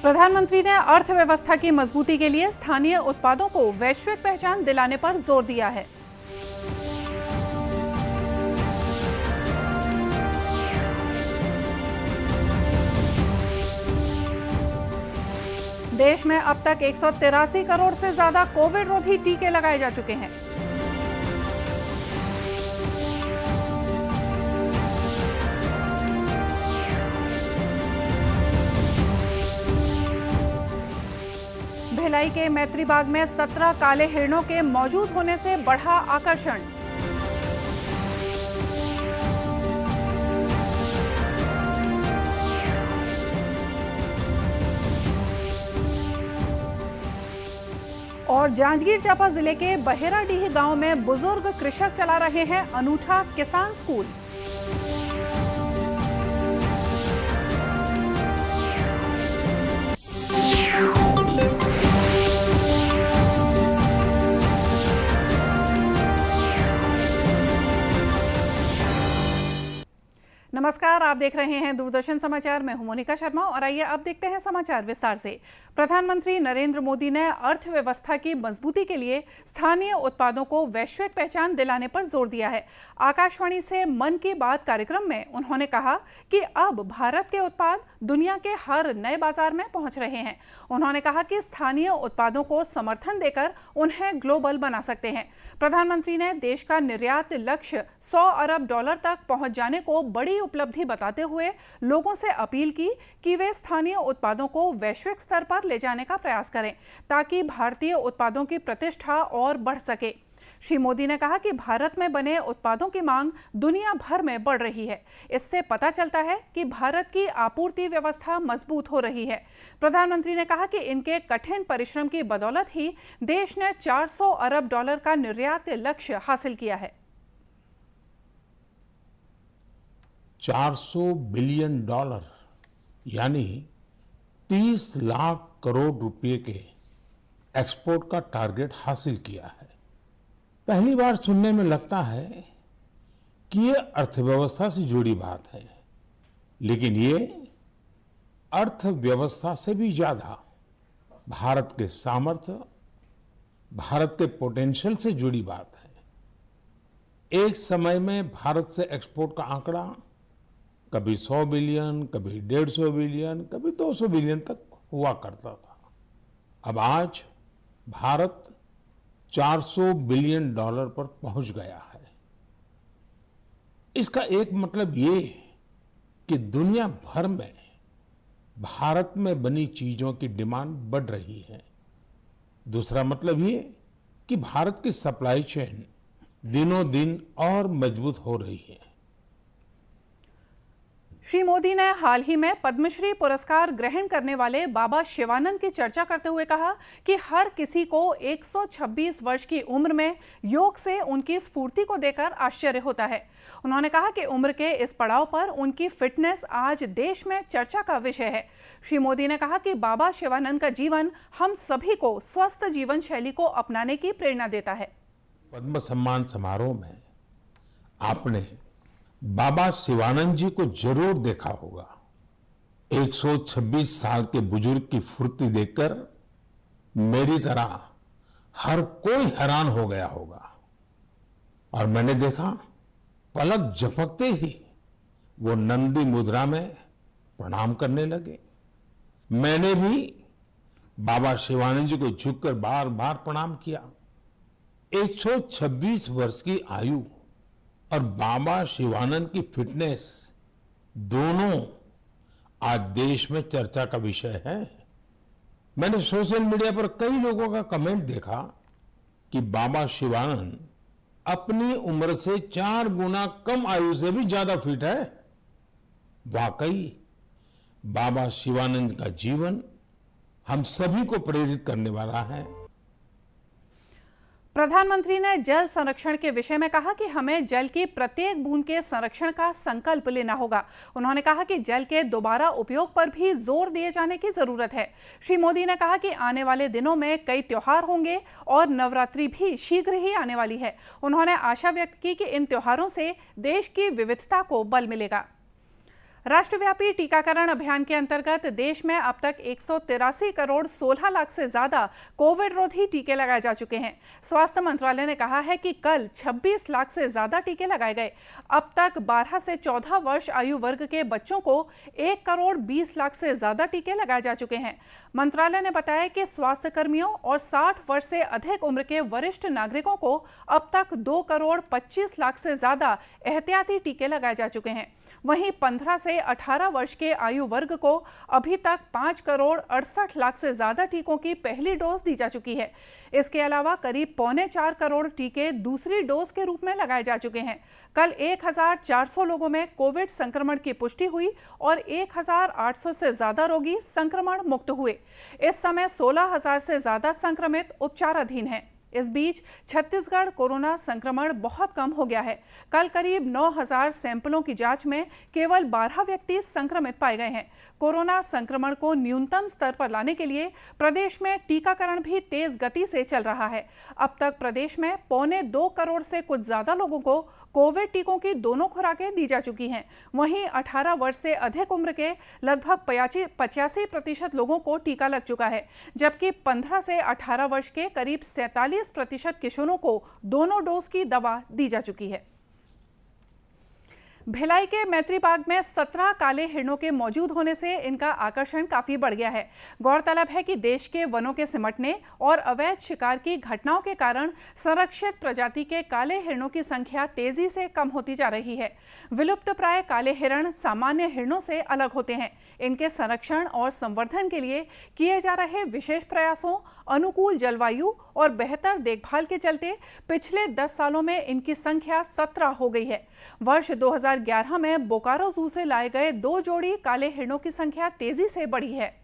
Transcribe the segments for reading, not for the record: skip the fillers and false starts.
प्रधानमंत्री ने अर्थव्यवस्था की मजबूती के लिए स्थानीय उत्पादों को वैश्विक पहचान दिलाने पर जोर दिया है। देश में अब तक 183 करोड़ से ज्यादा कोविड रोधी टीके लगाए जा चुके हैं। भिलाई के मैत्री बाग में 17 काले हिरणों के मौजूद होने से बढ़ा आकर्षण। और जांजगीर चांपा जिले के बहेराडीह गांव में बुजुर्ग कृषक चला रहे हैं अनूठा किसान स्कूल। नमस्कार, आप देख रहे हैं दूरदर्शन समाचार। मैं हूं मोनिका शर्मा और आइए अब देखते हैं समाचार विस्तार से। प्रधानमंत्री नरेंद्र मोदी ने अर्थव्यवस्था की मजबूती के लिए स्थानीय उत्पादों को वैश्विक पहचान दिलाने पर जोर दिया है। आकाशवाणी से मन की बात कार्यक्रम में उन्होंने कहा कि अब भारत के उत्पाद दुनिया के हर नए बाजार में पहुंच रहे हैं। उन्होंने कहा कि स्थानीय उत्पादों को समर्थन देकर उन्हें ग्लोबल बना सकते हैं। प्रधानमंत्री ने देश का निर्यात लक्ष्य $100 अरब तक पहुंच जाने को बड़ी उपलब्धि बताते हुए लोगों से अपील की कि वे स्थानीय उत्पादों को वैश्विक स्तर पर ले जाने का प्रयास करें ताकि भारतीय उत्पादों की प्रतिष्ठा और बढ़ सके। श्री मोदी ने कहा कि भारत में बने उत्पादों की मांग दुनिया भर में बढ़ रही है। इससे पता चलता है कि भारत की आपूर्ति व्यवस्था मजबूत हो रही है। प्रधानमंत्री ने कहा कि इनके कठिन परिश्रम की बदौलत ही देश ने $400 अरब का निर्यात लक्ष्य हासिल किया है। $400 बिलियन यानी 30 लाख करोड़ रुपए के एक्सपोर्ट का टारगेट हासिल किया है। पहली बार सुनने में लगता है कि ये अर्थव्यवस्था से जुड़ी बात है, लेकिन ये अर्थव्यवस्था से भी ज्यादा भारत के सामर्थ्य, भारत के पोटेंशियल से जुड़ी बात है। एक समय में भारत से एक्सपोर्ट का आंकड़ा कभी 100 बिलियन, कभी 150 बिलियन, कभी 200 बिलियन तक हुआ करता था। अब आज भारत $400 बिलियन पर पहुंच गया है। इसका एक मतलब ये कि दुनिया भर में भारत में बनी चीजों की डिमांड बढ़ रही है। दूसरा मतलब ये कि भारत की सप्लाई चेन दिनों दिन और मजबूत हो रही है। श्री मोदी ने हाल ही में पद्मश्री पुरस्कार ग्रहण करने वाले बाबा शिवानंद की चर्चा करते हुए कहा कि हर किसी को 126 वर्ष की उम्र में योग से उनकी स्फूर्ति को देखकर आश्चर्य होता है। उन्होंने कहा कि उम्र के इस पड़ाव पर उनकी फिटनेस आज देश में चर्चा का विषय है। श्री मोदी ने कहा कि बाबा शिवानंद का जीवन हम सभी को स्वस्थ जीवन शैली को अपनाने की प्रेरणा देता है। पद्म सम्मान समारोह में आपने बाबा शिवानंद जी को जरूर देखा होगा। 126 साल के बुजुर्ग की फुर्ती देखकर मेरी तरह हर कोई हैरान हो गया होगा। और मैंने देखा पलक झपकते ही वो नंदी मुद्रा में प्रणाम करने लगे। मैंने भी बाबा शिवानंद जी को झुककर बार बार प्रणाम किया। 126 वर्ष की आयु और बाबा शिवानंद की फिटनेस दोनों आज देश में चर्चा का विषय है। मैंने सोशल मीडिया पर कई लोगों का कमेंट देखा कि बाबा शिवानंद अपनी उम्र से 4 गुना कम आयु से भी ज्यादा फिट है। वाकई बाबा शिवानंद का जीवन हम सभी को प्रेरित करने वाला है। प्रधानमंत्री ने जल संरक्षण के विषय में कहा कि हमें जल की प्रत्येक बूंद के संरक्षण का संकल्प लेना होगा। उन्होंने कहा कि जल के दोबारा उपयोग पर भी जोर दिए जाने की जरूरत है। श्री मोदी ने कहा कि आने वाले दिनों में कई त्योहार होंगे और नवरात्रि भी शीघ्र ही आने वाली है। उन्होंने आशा व्यक्त की कि इन त्योहारों से देश की विविधता को बल मिलेगा। राष्ट्रव्यापी टीकाकरण अभियान के अंतर्गत देश में अब तक 183 करोड़ 16 लाख से ज्यादा कोविड रोधी टीके लगाए जा चुके हैं। स्वास्थ्य मंत्रालय ने कहा है कि कल 26 लाख से ज्यादा टीके लगाए गए। अब तक 12 से 14 वर्ष आयु वर्ग के बच्चों को 1 करोड़ 20 लाख से ज्यादा टीके लगाए जा चुके हैं। मंत्रालय ने बताया कि स्वास्थ्य कर्मियों और 60 वर्ष से अधिक उम्र के वरिष्ठ नागरिकों को अब तक 2 करोड़ 25 लाख से ज्यादा एहतियाती टीके लगाए जा चुके हैं। वहीं 15 से 18 वर्ष के आयु वर्ग को अभी तक 5 करोड़ 68 लाख से ज्यादा टीकों की पहली डोज दी जा चुकी है। इसके अलावा करीब 3.25 करोड़ टीके दूसरी डोज के रूप में लगाए जा चुके हैं। कल 1400 लोगों में कोविड संक्रमण की पुष्टि हुई और 1800 से ज्यादा रोगी संक्रमण मुक्त हुए। इस समय 16,000 से ज्यादा संक्रमित उपचाराधीन हैं। इस बीच छत्तीसगढ़ कोरोना संक्रमण बहुत कम हो गया है। कल करीब 9,000 सैंपलों की जांच में केवल 12 व्यक्ति संक्रमित पाए गए हैं। कोरोना संक्रमण को न्यूनतम स्तर पर लाने के लिए प्रदेश में टीकाकरण भी तेज गति से चल रहा है। अब तक प्रदेश में 1.25 करोड़ से कुछ ज्यादा लोगों को कोविड टीकों की दोनों खुराकें दी जा चुकी हैं। वहीं 18 वर्ष से अधिक उम्र के लगभग 85% लोगों को टीका लग चुका है, जबकि 15 से 18 वर्ष के करीब 47% किशोरों को दोनों डोज की दवा दी जा चुकी है। भिलाई के मैत्री बाग में 17 काले हिरणों के मौजूद होने से इनका आकर्षण काफी बढ़ गया है। गौरतलब है कि देश के वनों के सिमटने और अवैध शिकार की घटनाओं के कारण संरक्षित प्रजाति के काले हिरणों की संख्या तेजी से कम होती जा रही है। विलुप्त प्राय काले हिरण सामान्य हिरणों से अलग होते हैं। इनके संरक्षण और संवर्धन के लिए किए जा रहे विशेष प्रयासों, अनुकूल जलवायु और बेहतर देखभाल के चलते पिछले 10 सालों में इनकी संख्या 17 हो गई है। वर्ष 2011 में बोकारो जू से लाए गए 2 जोड़ी काले हिरणों की संख्या तेजी से बढ़ी है।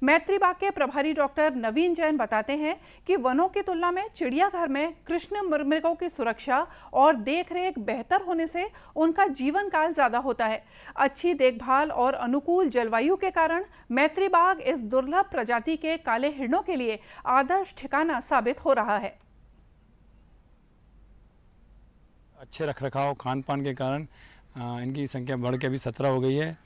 मैत्री बाग के प्रभारी डॉक्टर नवीन जैन बताते हैं कि वनों की तुलना में चिड़ियाघर में कृष्ण मृगों की सुरक्षा और देखरेख बेहतर होने से उनका जीवन काल ज्यादा होता है। अच्छी देखभाल और अनुकूल जलवायु के कारण मैत्री बाग इस दुर्लभ प्रजाति के काले हिरणों के लिए आदर्श ठिकाना साबित हो रहा है। अच्छे रखरखाव खान पान के कारण इनकी संख्या बढ़ के अभी 17 हो गई है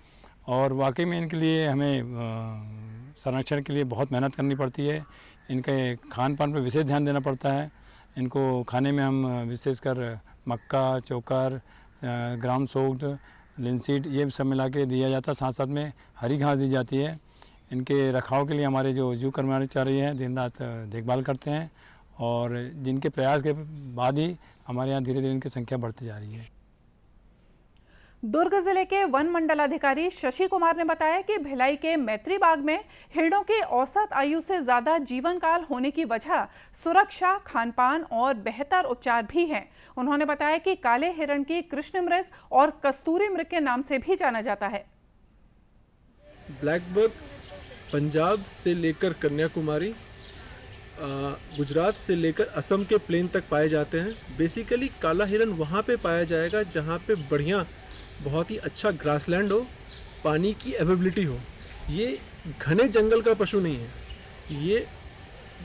और वाकई में इनके लिए हमें संरक्षण के लिए बहुत मेहनत करनी पड़ती है। इनके खान पान पर विशेष ध्यान देना पड़ता है। इनको खाने में हम विशेषकर मक्का, चोकर, ग्राम सोक्ड, लिनसीड ये सब मिला के दिया जाता है। साथ साथ में हरी घास दी जाती है। इनके रखाव के लिए हमारे जो जू कर्मचारी हैं दिन रात देखभाल करते हैं और जिनके प्रयास के बाद ही हमारे यहाँ धीरे धीरे इनकी संख्या बढ़ती जा रही है। दुर्ग जिले के वन मंडलाधिकारी शशि कुमार ने बताया कि भिलाई के मैत्री बाग में हिरणों के औसत आयु से ज्यादा जीवन काल होने की वजह सुरक्षा, खानपान और बेहतर उपचार भी हैं। उन्होंने बताया कि काले हिरण की कृष्ण मृग और कस्तूरी मृग के नाम से भी जाना जाता है। ब्लैक बग पंजाब से लेकर कन्याकुमारी, गुजरात से लेकर असम के प्लेन तक पाए जाते हैं। बेसिकली काला हिरन वहाँ पे पाया जाएगा जहाँ पे बढ़िया बहुत ही अच्छा ग्रासलैंड हो, पानी की अवेलेबिलिटी हो। ये घने जंगल का पशु नहीं है। ये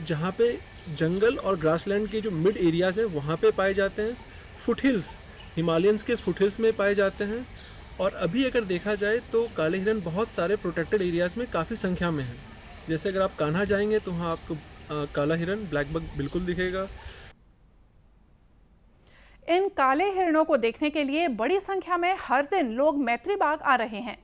जहाँ पे जंगल और ग्रासलैंड के जो मिड एरियाज हैं वहाँ पे पाए जाते हैं। फुटहिल्स, हिमालयंस के फुटहिल्स में पाए जाते हैं। और अभी अगर देखा जाए तो काले हिरन बहुत सारे प्रोटेक्टेड एरियाज़ में काफ़ी संख्या में हैं। जैसे अगर आप कान्हा जाएंगे तो वहाँ आपको काला हिरन, ब्लैक बग बिल्कुल दिखेगा। इन काले हिरणों को देखने के लिए बड़ी संख्या में हर दिन लोग मैत्री बाग आ रहे हैं।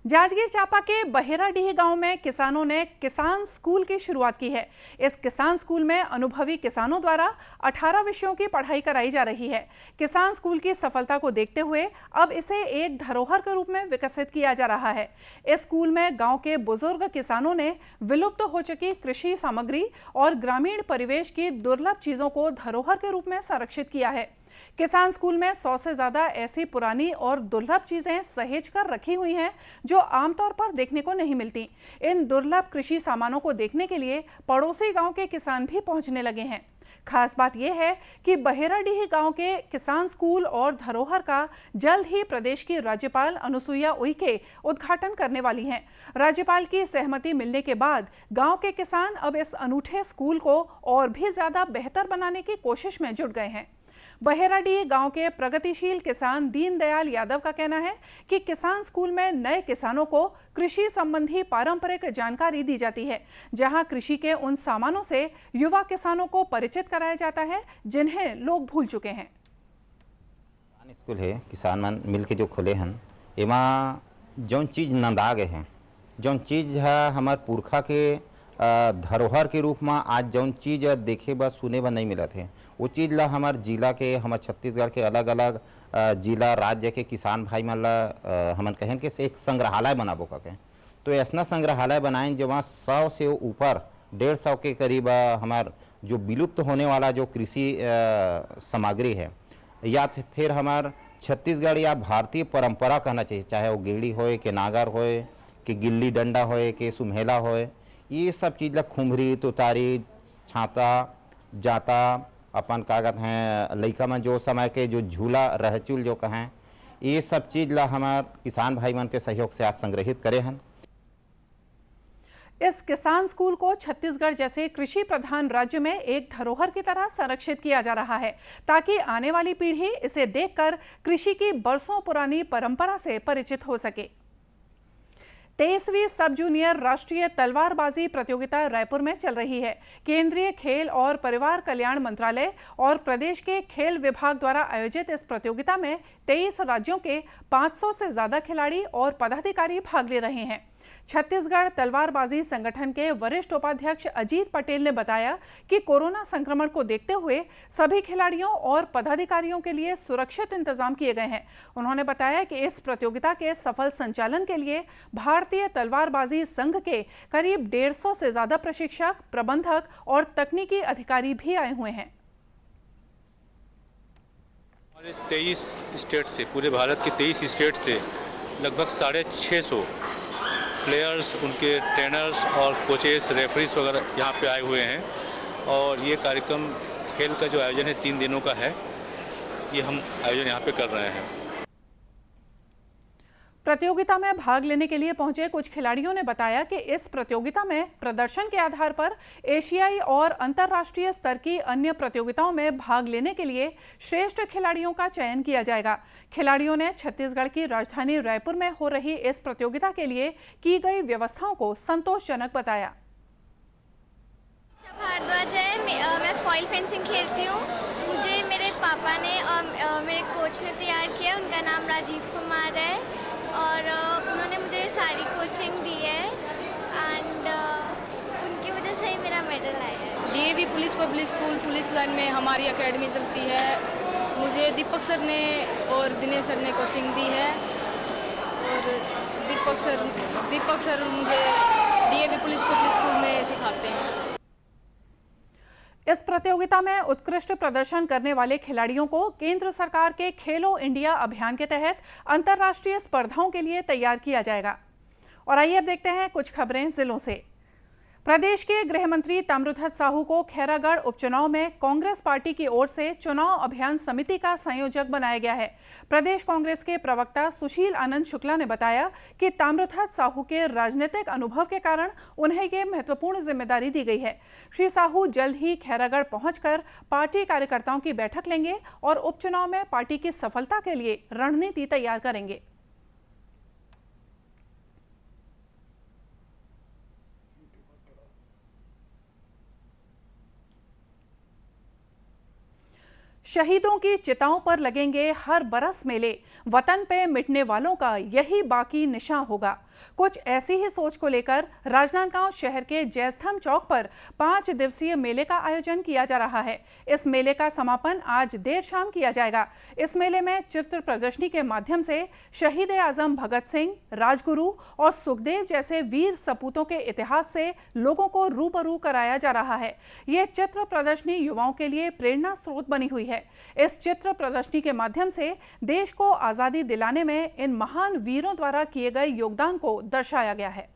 जांजगीर चांपा के बहेराडीह गांव में किसानों ने किसान स्कूल की शुरुआत की है। इस किसान स्कूल में अनुभवी किसानों द्वारा 18 विषयों की पढ़ाई कराई जा रही है। किसान स्कूल की सफलता को देखते हुए अब इसे एक धरोहर के रूप में विकसित किया जा रहा है। इस स्कूल में गांव के बुजुर्ग किसानों ने विलुप्त हो चुकी कृषि सामग्री और ग्रामीण परिवेश की दुर्लभ चीजों को धरोहर के रूप में संरक्षित किया है। किसान स्कूल में 100 से ज्यादा ऐसी पुरानी और दुर्लभ चीजें सहेज कर रखी हुई हैं जो आमतौर पर देखने को नहीं मिलती। इन दुर्लभ कृषि सामानों को देखने के लिए पड़ोसी गांव के किसान भी पहुंचने लगे हैं। खास बात यह है कि बहेराडीह गांव के किसान स्कूल और धरोहर का जल्द ही प्रदेश की राज्यपाल अनुसुईया उइके उद्घाटन करने वाली हैं। राज्यपाल की सहमति मिलने के बाद गांव के किसान अब इस अनूठे स्कूल को और भी ज्यादा बेहतर बनाने की कोशिश में जुट गए हैं। बहेराडीह गांव के प्रगतिशील किसान दीनदयाल यादव का कहना है कि किसान स्कूल में नए किसानों को कृषि संबंधी पारंपरिक जानकारी दी जाती है, जहां कृषि के उन सामानों से युवा किसानों को परिचित कराया जाता है जिन्हें लोग भूल चुके हैं। स्कूल है किसान मन मिल के जो खोले हैं, एमा जौन चीज़ नंदा गए हैं, जौन चीज़ है हमार पुरखा के धरोहर के रूप में आज जौन चीज़ देखे बर सुने बर नहीं मिलत है, वो चीज़ ला हमार जिला के, हमार छत्तीसगढ़ के अलग अलग जिला राज्य के किसान भाई मन ला हमन कहें कि एक संग्रहालय बनाबो कके। तो ऐसा संग्रहालय बनाएं जो वहाँ 100 से ऊपर 150 के करीब हमार जो विलुप्त होने वाला जो कृषि सामग्री है, या फिर हमार छत्तीसगढ़ या भारतीय परंपरा कहना चाहिए, चाहे वो गेड़ी होए के नागर होए कि गिल्ली डंडा होए के सुमेला होए, ये सब चीज़ ला खुमरी तुतारी छाता जाता अपन कागत हैं लइका में जो समय के जो झूला रहचुल जो कहें, ये सब चीज़ ला हमार किसान भाई मन के सहयोग से आज संग्रहित करे हैं। इस किसान स्कूल को छत्तीसगढ़ जैसे कृषि प्रधान राज्य में एक धरोहर की तरह संरक्षित किया जा रहा है, ताकि आने वाली पीढ़ी इसे देखकर कृषि की बरसों पुरानी परंपरा से परिचित हो सके। 23वीं सब जूनियर राष्ट्रीय तलवारबाजी प्रतियोगिता रायपुर में चल रही है। केंद्रीय खेल और परिवार कल्याण मंत्रालय और प्रदेश के खेल विभाग द्वारा आयोजित इस प्रतियोगिता में 23 राज्यों के 500 से ज्यादा खिलाड़ी और पदाधिकारी भाग ले रहे हैं। छत्तीसगढ़ तलवारबाजी संगठन के वरिष्ठ उपाध्यक्ष अजीत पटेल ने बताया कि कोरोना संक्रमण को देखते हुए सभी खिलाड़ियों और पदाधिकारियों के लिए सुरक्षित इंतजाम किए गए हैं। उन्होंने बताया कि इस प्रतियोगिता के सफल संचालन के लिए भारतीय तलवारबाजी संघ के करीब 150 से ज्यादा प्रशिक्षक, प्रबंधक और तकनीकी अधिकारी भी आए हुए हैं। हमारे 23 स्टेट से, पूरे भारत के 23 स्टेट से लगभग 650 प्लेयर्स, उनके ट्रेनर्स और कोचेस, रेफरीज वगैरह यहाँ पे आए हुए हैं। और ये कार्यक्रम खेल का जो आयोजन है 3 दिनों का है, ये हम आयोजन यहाँ पे कर रहे हैं। प्रतियोगिता में भाग लेने के लिए पहुंचे कुछ खिलाड़ियों ने बताया कि इस प्रतियोगिता में प्रदर्शन के आधार पर एशियाई और अंतर्राष्ट्रीय स्तर की अन्य प्रतियोगिताओं में भाग लेने के लिए श्रेष्ठ खिलाड़ियों का चयन किया जाएगा। खिलाड़ियों ने छत्तीसगढ़ की राजधानी रायपुर में हो रही इस प्रतियोगिता के लिए की गई व्यवस्थाओं को संतोषजनक बताया। भारद्वाज है, मैं फॉइल फेंसिंग खेलती हूँ। मुझे मेरे पापा ने और मेरे कोच ने तैयार किया, उनका नाम राजीव कुमार है और उन्होंने मुझे सारी कोचिंग दी है एंड उनकी वजह से ही मेरा मेडल आया है। DAV police public school police line में हमारी एकेडमी चलती है। मुझे दीपक सर ने और दिनेश सर ने कोचिंग दी है और दीपक सर मुझे डीएवी पुलिस पब्लिक स्कूल में सिखाते हैं। इस प्रतियोगिता में उत्कृष्ट प्रदर्शन करने वाले खिलाड़ियों को केंद्र सरकार के खेलो इंडिया अभियान के तहत अंतर्राष्ट्रीय स्पर्धाओं के लिए तैयार किया जाएगा। और आइए अब देखते हैं कुछ खबरें जिलों से। प्रदेश के गृह मंत्री ताम्रध्वज साहू को खैरागढ़ उपचुनाव में कांग्रेस पार्टी की ओर से चुनाव अभियान समिति का संयोजक बनाया गया है। प्रदेश कांग्रेस के प्रवक्ता सुशील आनंद शुक्ला ने बताया कि ताम्रध्वज साहू के राजनीतिक अनुभव के कारण उन्हें ये महत्वपूर्ण जिम्मेदारी दी गई है। श्री साहू जल्द ही खैरागढ़ पहुंचकर पार्टी कार्यकर्ताओं की बैठक लेंगे और उपचुनाव में पार्टी की सफलता के लिए रणनीति तैयार करेंगे। शहीदों की चिताओं पर लगेंगे हर बरस मेले, वतन पे मिटने वालों का यही बाकी निशान होगा। कुछ ऐसी ही सोच को लेकर राजनांदगांव शहर के जयस्तंभ चौक पर 5 दिवसीय मेले का आयोजन किया जा रहा है। इस मेले का समापन आज देर शाम किया जाएगा। इस मेले में चित्र प्रदर्शनी के माध्यम से शहीद आजम भगत सिंह, राजगुरु और सुखदेव जैसे वीर सपूतों के इतिहास से लोगों को रूबरू कराया जा रहा है। ये चित्र प्रदर्शनी युवाओं के लिए प्रेरणा स्रोत बनी हुई है। इस चित्र प्रदर्शनी के माध्यम से देश को आजादी दिलाने में इन महान वीरों द्वारा किए गए योगदान को दर्शाया गया है।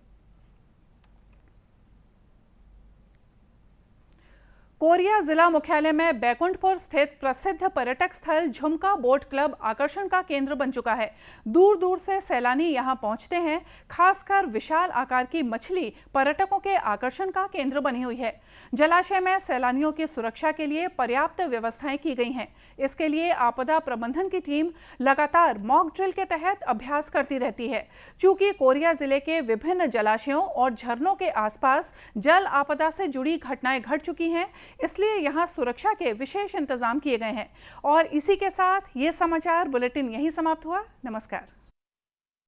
कोरिया जिला मुख्यालय में बैकुंठपुर स्थित प्रसिद्ध पर्यटक स्थल झुमका बोट क्लब आकर्षण का केंद्र बन चुका है। दूर दूर से सैलानी यहां पहुंचते हैं। खासकर विशाल आकार की मछली पर्यटकों के आकर्षण का केंद्र बनी हुई है। जलाशय में सैलानियों की सुरक्षा के लिए पर्याप्त व्यवस्थाएं की गई हैं। इसके लिए आपदा प्रबंधन की टीम लगातार मॉक ड्रिल के तहत अभ्यास करती रहती है। चूंकि कोरिया जिले के विभिन्न जलाशयों और झरनों के आसपास जल आपदा से जुड़ी घटनाएं घट चुकी हैं, इसलिए यहां सुरक्षा के विशेष इंतजाम किए गए हैं। और इसी के साथ ये समाचार बुलेटिन यहीं समाप्त हुआ। नमस्कार।